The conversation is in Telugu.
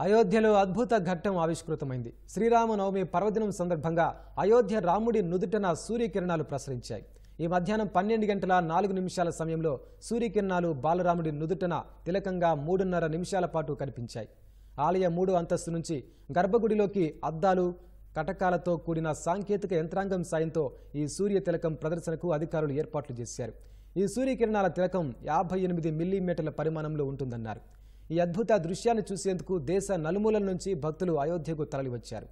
అయోధ్యలో అద్భుత ఘట్టం ఆవిష్కృతమైంది. శ్రీరామనవమి పర్వదినం సందర్భంగా అయోధ్య రాముడి నుదుటన సూర్యకిరణాలు ప్రసరించాయి. ఈ మధ్యాహ్నం 12 గంటల 4 నిమిషాల సమయంలో సూర్యకిరణాలు బాలరాముడి నుదుటన తిలకంగా 3.5 నిమిషాల పాటు కనిపించాయి. ఆలయ 3వ అంతస్తు నుంచి గర్భగుడిలోకి అద్దాలు, కటకాలతో కూడిన సాంకేతిక యంత్రాంగం సాయంతో ఈ సూర్య తిలకం ప్రదర్శనకు అధికారులు ఏర్పాట్లు చేశారు. ఈ సూర్యకిరణాల తిలకం 58 మిల్లీమీటర్ల పరిమాణంలో ఉంటుందన్నారు. ఈ అద్భుత దృశ్యాన్ని చూసేందుకు దేశ నలుమూలల నుంచి భక్తులు అయోధ్యకు తరలివచ్చారు.